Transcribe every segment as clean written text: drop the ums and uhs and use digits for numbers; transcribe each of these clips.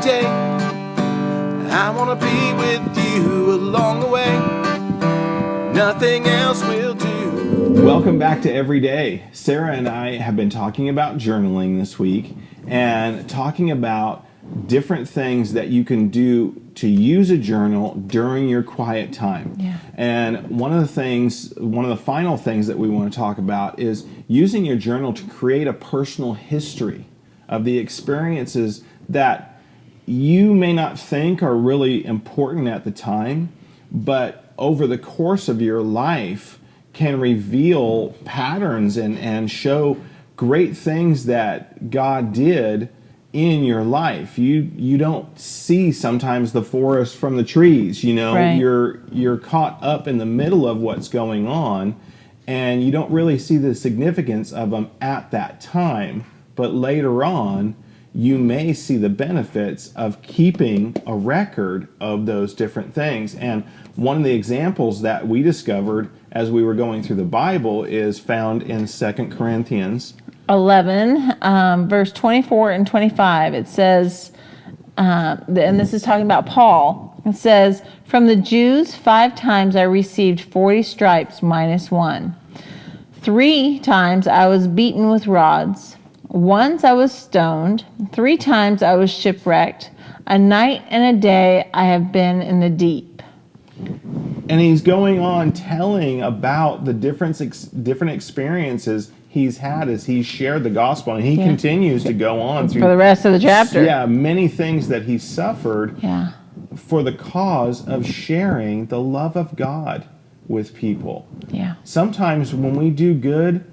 day. I want to be with you along the way. Nothing else will do. Welcome back to EveryDay. Sarah and I have been talking about journaling this week and talking about different things that you can do to use a journal during your quiet time. Yeah. And one of the final things that we want to talk about is using your journal to create a personal history of the experiences that you may not think are really important at the time, but over the course of your life can reveal patterns and show great things that God did in your life. You don't see sometimes the forest from the trees, you know. Right. You're caught up in the middle of what's going on, and you don't really see the significance of them at that time, but later on you may see the benefits of keeping a record of those different things. And one of the examples that we discovered as we were going through the Bible is found in 2 Corinthians 11, verse 24 and 25. It says, and this is talking about Paul. It says, "From the Jews 5 times I received 40 stripes minus 1. 3 times I was beaten with rods. Once I was stoned. 3 times I was shipwrecked. A night and a day I have been in the deep." And he's going on telling about the different experiences he's had as he shared the gospel, and he continues to go on through for the rest of the chapter. Yeah, many things that he suffered for the cause of sharing the love of God with people. Yeah. Sometimes when we do good,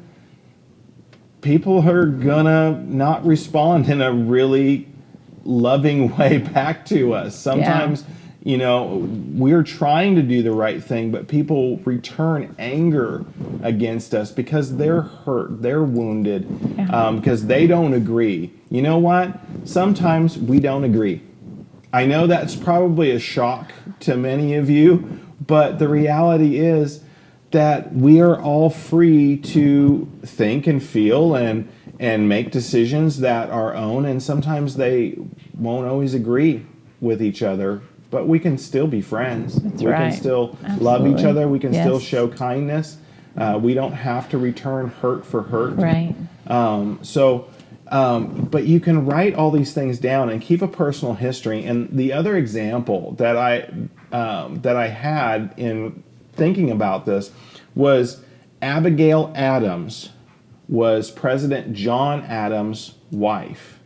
people are gonna not respond in a really loving way back to us. Sometimes, you know, we're trying to do the right thing, but people return anger against us because they're hurt, they're wounded, because they don't agree. You know what? Sometimes we don't agree. I know that's probably a shock to many of you, but the reality is that we are all free to think and feel and make decisions that are our own, and sometimes they won't always agree with each other, but we can still be friends. We can still love each other. We can still show kindness. We don't have to return hurt for hurt. Right. But you can write all these things down and keep a personal history. And the other example that I had in thinking about this was Abigail Adams was President John Adams' wife.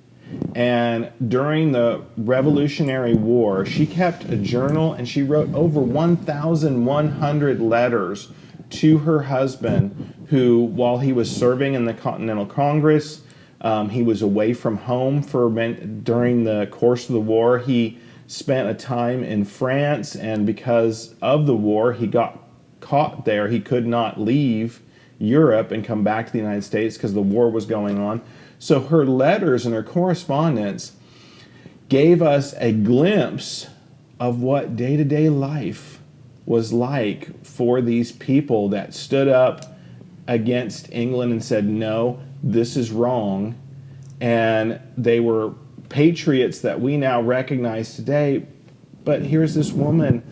And during the Revolutionary War, she kept a journal and she wrote over 1,100 letters to her husband, who, while he was serving in the Continental Congress, he was away from home during the course of the war. He spent a time in France, and because of the war, he got caught there. He could not leave Europe and come back to the United States because the war was going on. So her letters and her correspondence gave us a glimpse of what day-to-day life was like for these people that stood up against England and said, no, this is wrong. And they were patriots that we now recognize today. But here's this woman,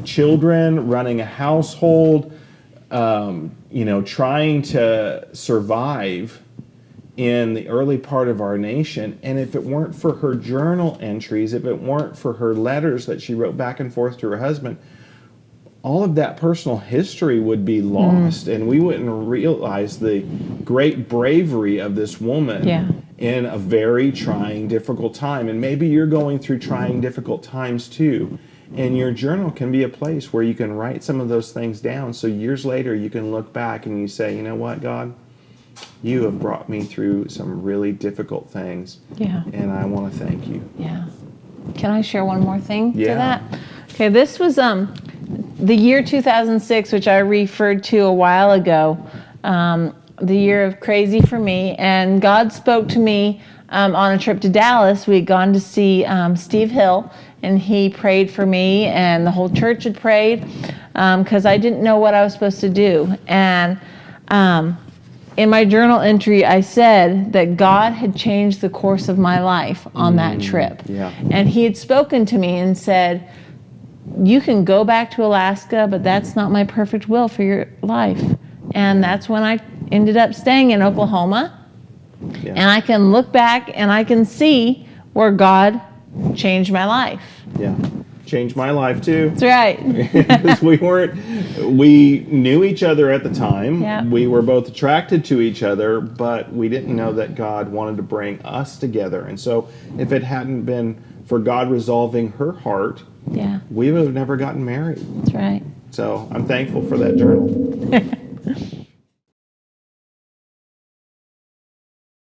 children, running a household, trying to survive in the early part of our nation. And if it weren't for her journal entries, if it weren't for her letters that she wrote back and forth to her husband, all of that personal history would be lost, and we wouldn't realize the great bravery of this woman in a very trying, difficult time. And maybe you're going through trying, difficult times too. And your journal can be a place where you can write some of those things down, so years later you can look back and you say, you know what, God? You have brought me through some really difficult things, and I want to thank you. Yeah. Can I share one more thing to that? Okay, this was the year 2006, which I referred to a while ago, the year of crazy for me, and God spoke to me on a trip to Dallas. We had gone to see Steve Hill, and he prayed for me, and the whole church had prayed because I didn't know what I was supposed to do. And in my journal entry, I said that God had changed the course of my life on that trip. Yeah. And he had spoken to me and said, you can go back to Alaska, but that's not my perfect will for your life. And that's when I ended up staying in Oklahoma. Yeah. And I can look back and I can see where God changed my life. Yeah. Changed my life too. That's right. Because we knew each other at the time. Yeah. We were both attracted to each other, but we didn't know that God wanted to bring us together. And so if it hadn't been for God resolving her heart, Yeah, we would have never gotten married. that's right. So I'm thankful for that journal.